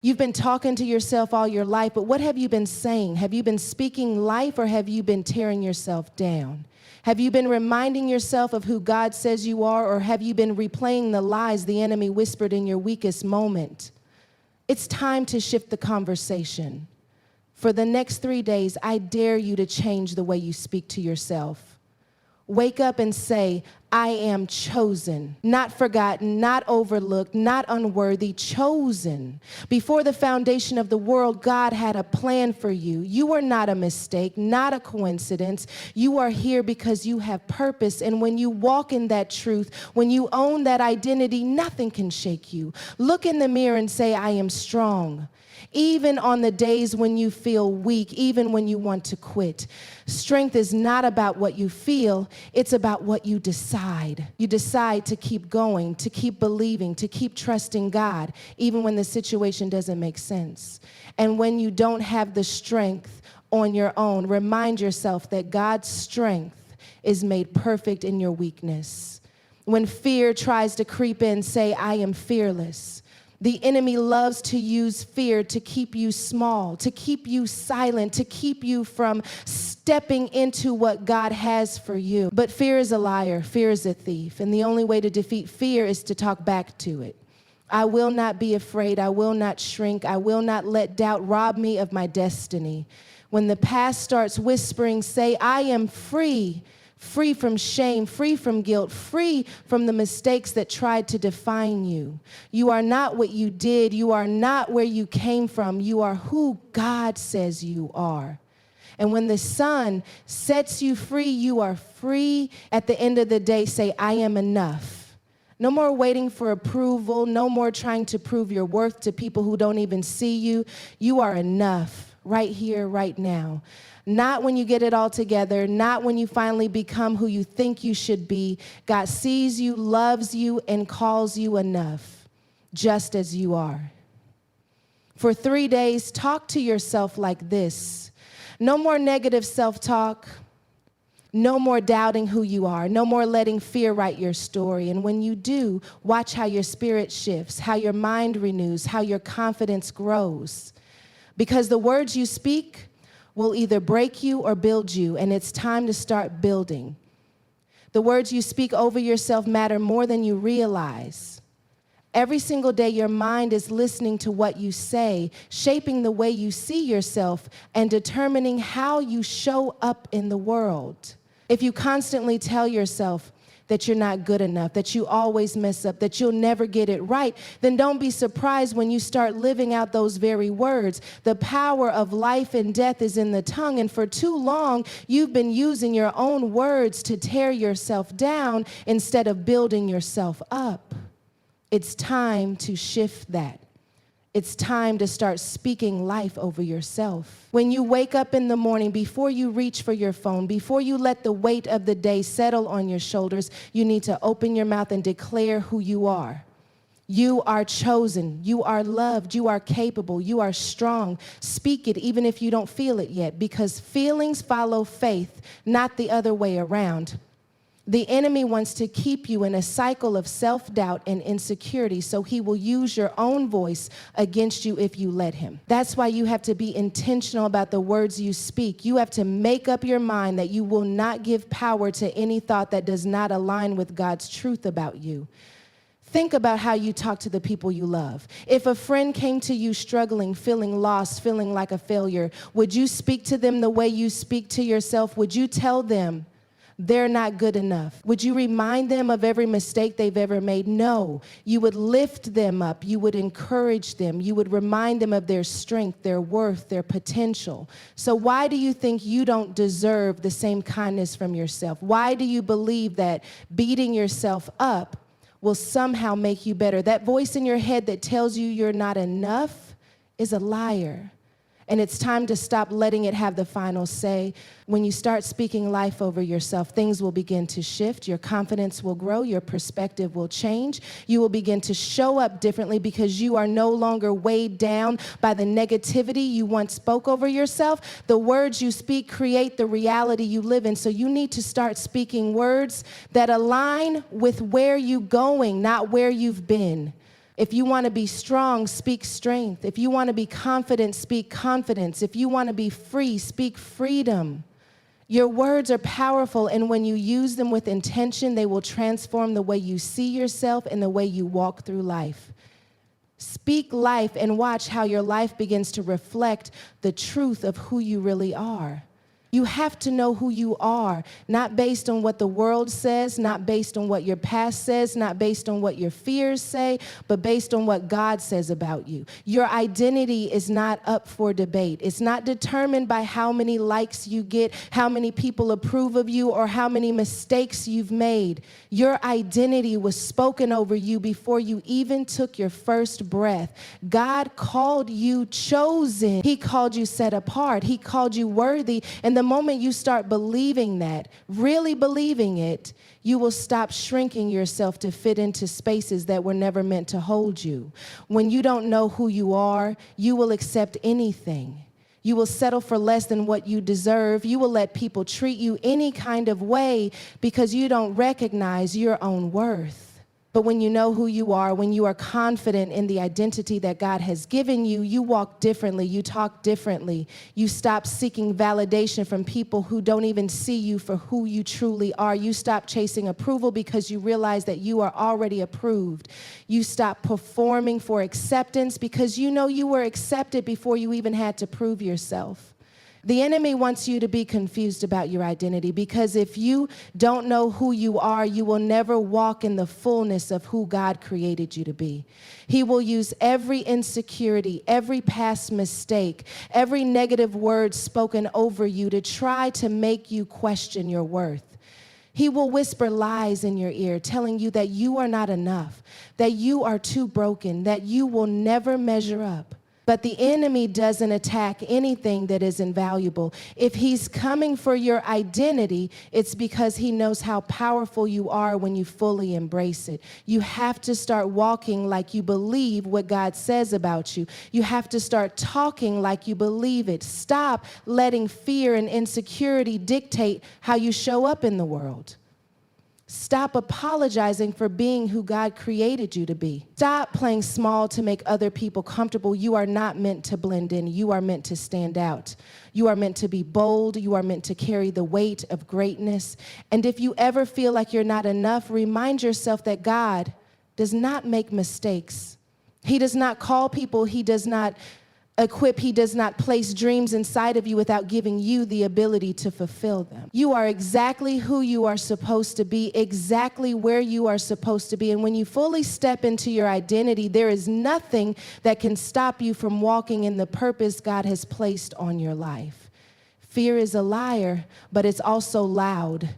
You've been talking to yourself all your life, but what have you been saying? Have you been speaking life, or have you been tearing yourself down? Have you been reminding yourself of who God says you are, or have you been replaying the lies the enemy whispered in your weakest moment? It's time to shift the conversation. For the next 3 days, I dare you to change the way you speak to yourself. Wake up and say, I am chosen, not forgotten, not overlooked, not unworthy, chosen. Before the foundation of the world, God had a plan for you. You are not a mistake, not a coincidence. You are here because you have purpose. And when you walk in that truth, when you own that identity, nothing can shake you. Look in the mirror and say, I am strong. Even on the days when you feel weak, even when you want to quit. Strength is not about what you feel, it's about what you decide. You decide to keep going, to keep believing, to keep trusting God, even when the situation doesn't make sense. And when you don't have the strength on your own, remind yourself that God's strength is made perfect in your weakness. When fear tries to creep in, say, I am fearless. The enemy loves to use fear to keep you small, to keep you silent, to keep you from stepping into what God has for you. But fear is a liar. Fear is a thief. And the only way to defeat fear is to talk back to it. I will not be afraid. I will not shrink. I will not let doubt rob me of my destiny. When the past starts whispering, say, I am free. Free from shame, free from guilt, free from the mistakes that tried to define you. You are not what you did. You are not where you came from. You are who God says you are. And when the sun sets you free, you are free. At the end of the day, say, I am enough. No more waiting for approval. No more trying to prove your worth to people who don't even see you. You are enough right here, right now. Not when you get it all together, not when you finally become who you think you should be. God sees you, loves you, and calls you enough, just as you are. For 3 days, talk to yourself like this. No more negative self-talk. No more doubting who you are. No more letting fear write your story. And when you do, watch how your spirit shifts, how your mind renews, how your confidence grows. Because the words you speak will either break you or build you, and it's time to start building. The words you speak over yourself matter more than you realize. Every single day, your mind is listening to what you say, shaping the way you see yourself, and determining how you show up in the world. If you constantly tell yourself that you're not good enough, that you always mess up, that you'll never get it right, then don't be surprised when you start living out those very words. The power of life and death is in the tongue, and for too long, you've been using your own words to tear yourself down instead of building yourself up. It's time to shift that. It's time to start speaking life over yourself. When you wake up in the morning, before you reach for your phone, before you let the weight of the day settle on your shoulders, you need to open your mouth and declare who you are. You are chosen. You are loved. You are capable. You are strong. Speak it even if you don't feel it yet, because feelings follow faith, not the other way around. The enemy wants to keep you in a cycle of self-doubt and insecurity, so he will use your own voice against you if you let him. That's why you have to be intentional about the words you speak. You have to make up your mind that you will not give power to any thought that does not align with God's truth about you. Think about how you talk to the people you love. If a friend came to you struggling, feeling lost, feeling like a failure, would you speak to them the way you speak to yourself? Would you tell them they're not good enough? Would you remind them of every mistake they've ever made? No. You would lift them up. You would encourage them. You would remind them of their strength, their worth, their potential. So why do you think you don't deserve the same kindness from yourself? Why do you believe that beating yourself up will somehow make you better? That voice in your head that tells you you're not enough is a liar. And it's time to stop letting it have the final say. When you start speaking life over yourself, things will begin to shift. Your confidence will grow. Your perspective will change. You will begin to show up differently because you are no longer weighed down by the negativity you once spoke over yourself. The words you speak create the reality you live in. So you need to start speaking words that align with where you're going, not where you've been. If you want to be strong, speak strength. If you want to be confident, speak confidence. If you want to be free, speak freedom. Your words are powerful, and when you use them with intention, they will transform the way you see yourself and the way you walk through life. Speak life and watch how your life begins to reflect the truth of who you really are. You have to know who you are, not based on what the world says, not based on what your past says, not based on what your fears say, but based on what God says about you. Your identity is not up for debate. It's not determined by how many likes you get, how many people approve of you, or how many mistakes you've made. Your identity was spoken over you before you even took your first breath. God called you chosen. He called you set apart. He called you worthy. And the moment you start believing that, really believing it, you will stop shrinking yourself to fit into spaces that were never meant to hold you. When you don't know who you are, you will accept anything. You will settle for less than what you deserve. You will let people treat you any kind of way because you don't recognize your own worth. But when you know who you are, when you are confident in the identity that God has given you, you walk differently, you talk differently. You stop seeking validation from people who don't even see you for who you truly are. You stop chasing approval because you realize that you are already approved. You stop performing for acceptance because you know you were accepted before you even had to prove yourself. The enemy wants you to be confused about your identity because if you don't know who you are, you will never walk in the fullness of who God created you to be. He will use every insecurity, every past mistake, every negative word spoken over you to try to make you question your worth. He will whisper lies in your ear, telling you that you are not enough, that you are too broken, that you will never measure up. But the enemy doesn't attack anything that is invaluable. If he's coming for your identity, it's because he knows how powerful you are when you fully embrace it. You have to start walking like you believe what God says about you. You have to start talking like you believe it. Stop letting fear and insecurity dictate how you show up in the world. Stop apologizing for being who God created you to be. Stop playing small to make other people comfortable. You are not meant to blend in. You are meant to stand out. You are meant to be bold. You are meant to carry the weight of greatness. And if you ever feel like you're not enough, remind yourself that God does not make mistakes. He does not call people. He does not equip. He does not place dreams inside of you without giving you the ability to fulfill them. You are exactly who you are supposed to be, exactly where you are supposed to be. And when you fully step into your identity, there is nothing that can stop you from walking in the purpose God has placed on your life. Fear is a liar, but it's also loud.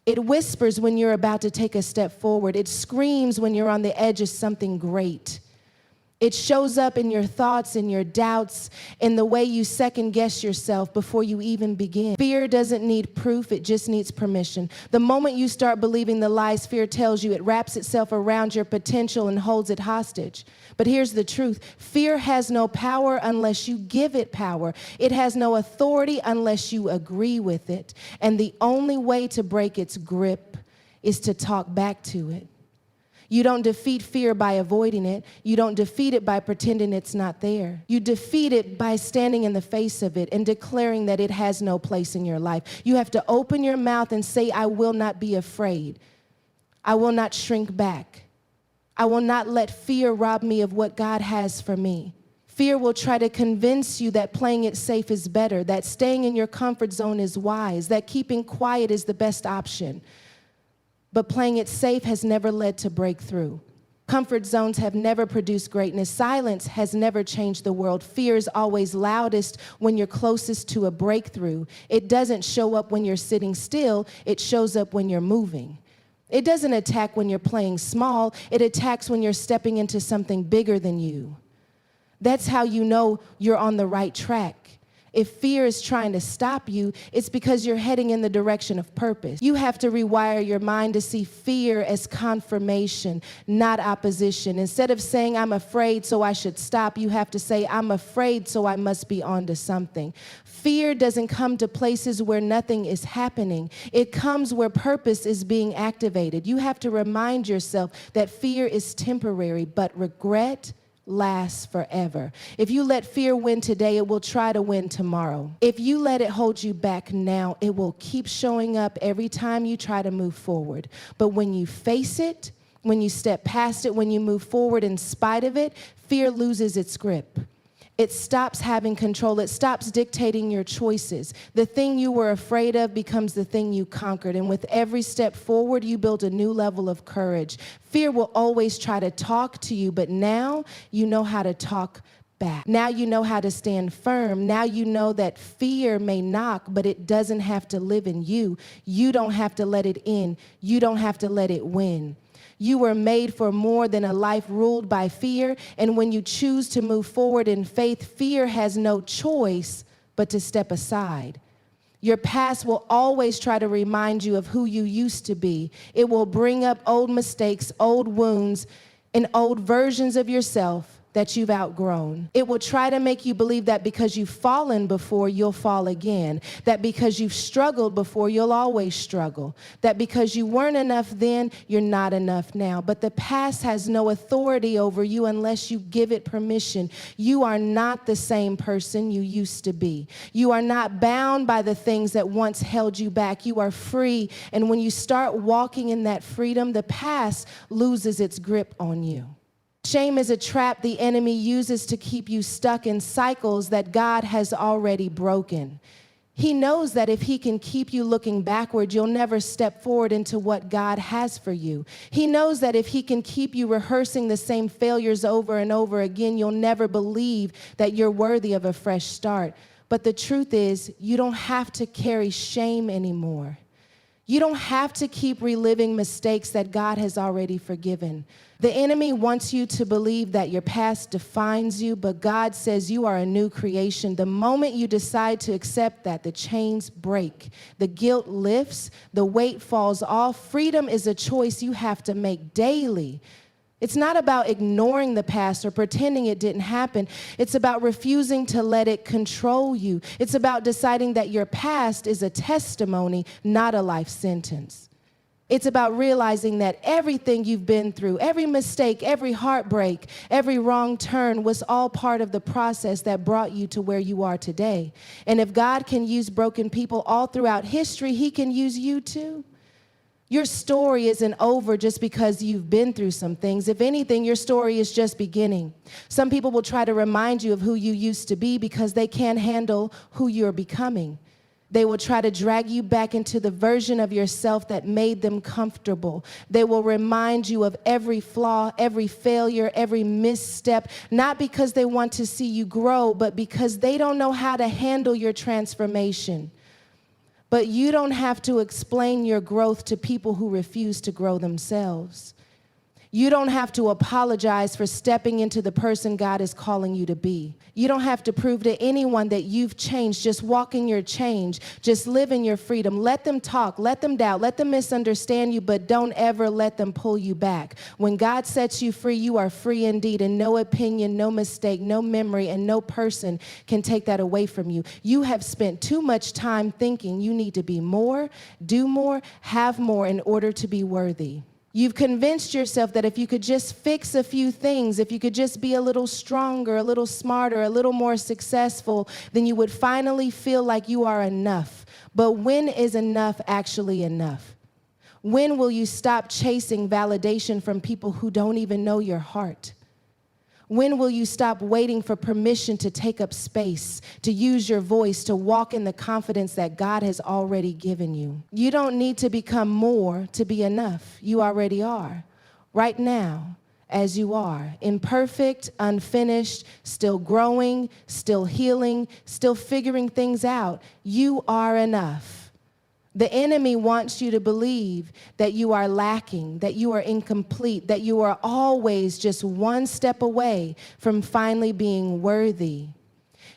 It whispers when you're about to take a step forward. It screams when you're on the edge of something great. It shows up in your thoughts, in your doubts, in the way you second guess yourself before you even begin. Fear doesn't need proof, it just needs permission. The moment you start believing the lies fear tells you, it wraps itself around your potential and holds it hostage. But here's the truth. Fear has no power unless you give it power. It has no authority unless you agree with it. And the only way to break its grip is to talk back to it. You don't defeat fear by avoiding it. You don't defeat it by pretending it's not there. You defeat it by standing in the face of it and declaring that it has no place in your life. You have to open your mouth and say, I will not be afraid. I will not shrink back. I will not let fear rob me of what God has for me. Fear will try to convince you that playing it safe is better, that staying in your comfort zone is wise, that keeping quiet is the best option. But playing it safe has never led to breakthrough. Comfort zones have never produced greatness. Silence has never changed the world. Fear is always loudest when you're closest to a breakthrough. It doesn't show up when you're sitting still. It shows up when you're moving. It doesn't attack when you're playing small. It attacks when you're stepping into something bigger than you. That's how you know you're on the right track. If fear is trying to stop you, it's because you're heading in the direction of purpose. You have to rewire your mind to see fear as confirmation, not opposition. Instead of saying, I'm afraid, so I should stop, you have to say, I'm afraid, so I must be on to something. Fear doesn't come to places where nothing is happening. It comes where purpose is being activated. You have to remind yourself that fear is temporary, but regret lasts forever. If you let fear win today, it will try to win tomorrow. If you let it hold you back now, it will keep showing up every time you try to move forward. But when you face it, when you step past it, when you move forward in spite of it, fear loses its grip. It stops having control. It stops dictating your choices. The thing you were afraid of becomes the thing you conquered. And with every step forward, you build a new level of courage. Fear will always try to talk to you, but now you know how to talk back. Now you know how to stand firm. Now you know that fear may knock, but it doesn't have to live in you. You don't have to let it in. You don't have to let it win. You were made for more than a life ruled by fear, and when you choose to move forward in faith, fear has no choice but to step aside. Your past will always try to remind you of who you used to be. It will bring up old mistakes, old wounds, and old versions of yourself that you've outgrown. It will try to make you believe that because you've fallen before, you'll fall again. That because you've struggled before, you'll always struggle. That because you weren't enough then, you're not enough now. But the past has no authority over you unless you give it permission. You are not the same person you used to be. You are not bound by the things that once held you back. You are free. And when you start walking in that freedom, the past loses its grip on you. Shame is a trap the enemy uses to keep you stuck in cycles that God has already broken. He knows that if he can keep you looking backward, you'll never step forward into what God has for you. He knows that if he can keep you rehearsing the same failures over and over again, you'll never believe that you're worthy of a fresh start. But the truth is, you don't have to carry shame anymore. You don't have to keep reliving mistakes that God has already forgiven. The enemy wants you to believe that your past defines you, but God says you are a new creation. The moment you decide to accept that, the chains break, the guilt lifts, the weight falls off. Freedom is a choice you have to make daily. It's not about ignoring the past or pretending it didn't happen. It's about refusing to let it control you. It's about deciding that your past is a testimony, not a life sentence. It's about realizing that everything you've been through, every mistake, every heartbreak, every wrong turn was all part of the process that brought you to where you are today. And if God can use broken people all throughout history, he can use you too. Your story isn't over just because you've been through some things. If anything, your story is just beginning. Some people will try to remind you of who you used to be because they can't handle who you're becoming. They will try to drag you back into the version of yourself that made them comfortable. They will remind you of every flaw, every failure, every misstep, not because they want to see you grow, but because they don't know how to handle your transformation. But you don't have to explain your growth to people who refuse to grow themselves. You don't have to apologize for stepping into the person God is calling you to be. You don't have to prove to anyone that you've changed. Just walk in your change. Just live in your freedom. Let them talk. Let them doubt. Let them misunderstand you, but don't ever let them pull you back. When God sets you free, you are free indeed, and no opinion, no mistake, no memory, and no person can take that away from you. You have spent too much time thinking you need to be more, do more, have more in order to be worthy. You've convinced yourself that if you could just fix a few things, if you could just be a little stronger, a little smarter, a little more successful, then you would finally feel like you are enough. But when is enough actually enough? When will you stop chasing validation from people who don't even know your heart? When will you stop waiting for permission to take up space, to use your voice, to walk in the confidence that God has already given you? You don't need to become more to be enough. You already are. Right now, as you are, imperfect, unfinished, still growing, still healing, still figuring things out, you are enough. The enemy wants you to believe that you are lacking, that you are incomplete, that you are always just one step away from finally being worthy.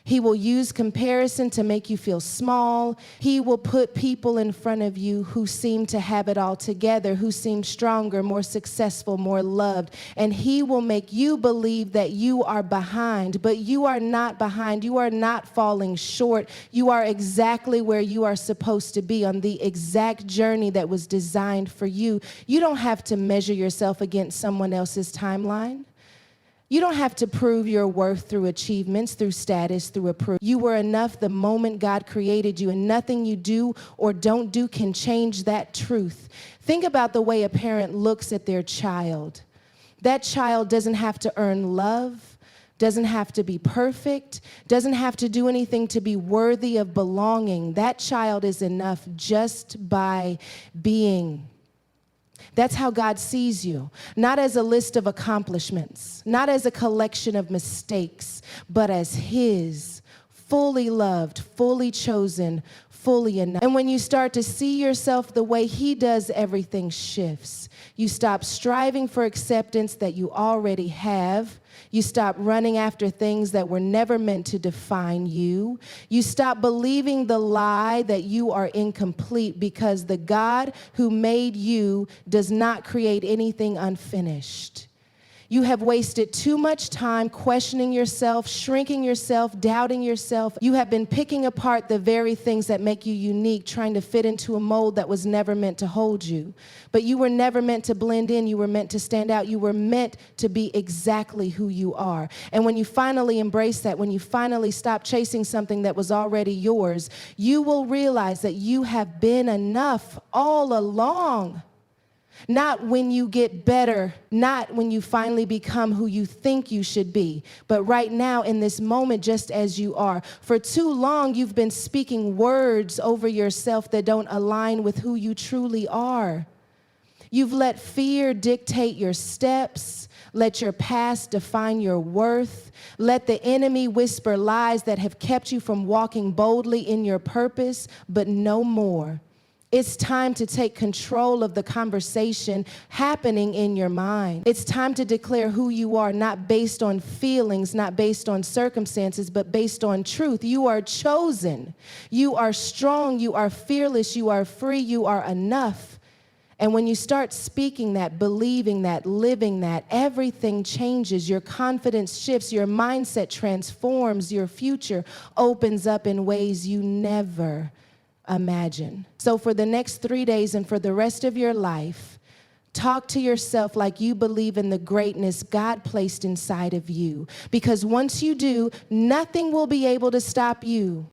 He will use comparison to make you feel small. He will put people in front of you who seem to have it all together, who seem stronger, more successful, more loved. And he will make you believe that you are behind, but you are not behind. You are not falling short. You are exactly where you are supposed to be on the exact journey that was designed for you. You don't have to measure yourself against someone else's timeline. You don't have to prove your worth through achievements, through status, through approval. You were enough the moment God created you, and nothing you do or don't do can change that truth. Think about the way a parent looks at their child. That child doesn't have to earn love, doesn't have to be perfect, doesn't have to do anything to be worthy of belonging. That child is enough just by being. That's how God sees you, not as a list of accomplishments, not as a collection of mistakes, but as his, fully loved, fully chosen, fully enough. And when you start to see yourself the way he does, everything shifts. You stop striving for acceptance that you already have. You stop running after things that were never meant to define you. You stop believing the lie that you are incomplete, because the God who made you does not create anything unfinished. You have wasted too much time questioning yourself, shrinking yourself, doubting yourself. You have been picking apart the very things that make you unique, trying to fit into a mold that was never meant to hold you. But you were never meant to blend in. You were meant to stand out. You were meant to be exactly who you are. And when you finally embrace that, when you finally stop chasing something that was already yours, you will realize that you have been enough all along. Not when you get better, not when you finally become who you think you should be, but right now in this moment, just as you are. For too long, you've been speaking words over yourself that don't align with who you truly are. You've let fear dictate your steps, let your past define your worth, let the enemy whisper lies that have kept you from walking boldly in your purpose, but no more. It's time to take control of the conversation happening in your mind. It's time to declare who you are, not based on feelings, not based on circumstances, but based on truth. You are chosen. You are strong. You are fearless. You are free. You are enough. And when you start speaking that, believing that, living that, everything changes. Your confidence shifts. Your mindset transforms. Your future opens up in ways you never imagine. So for the next 3 days and for the rest of your life, talk to yourself like you believe in the greatness God placed inside of you. Because once you do, nothing will be able to stop you.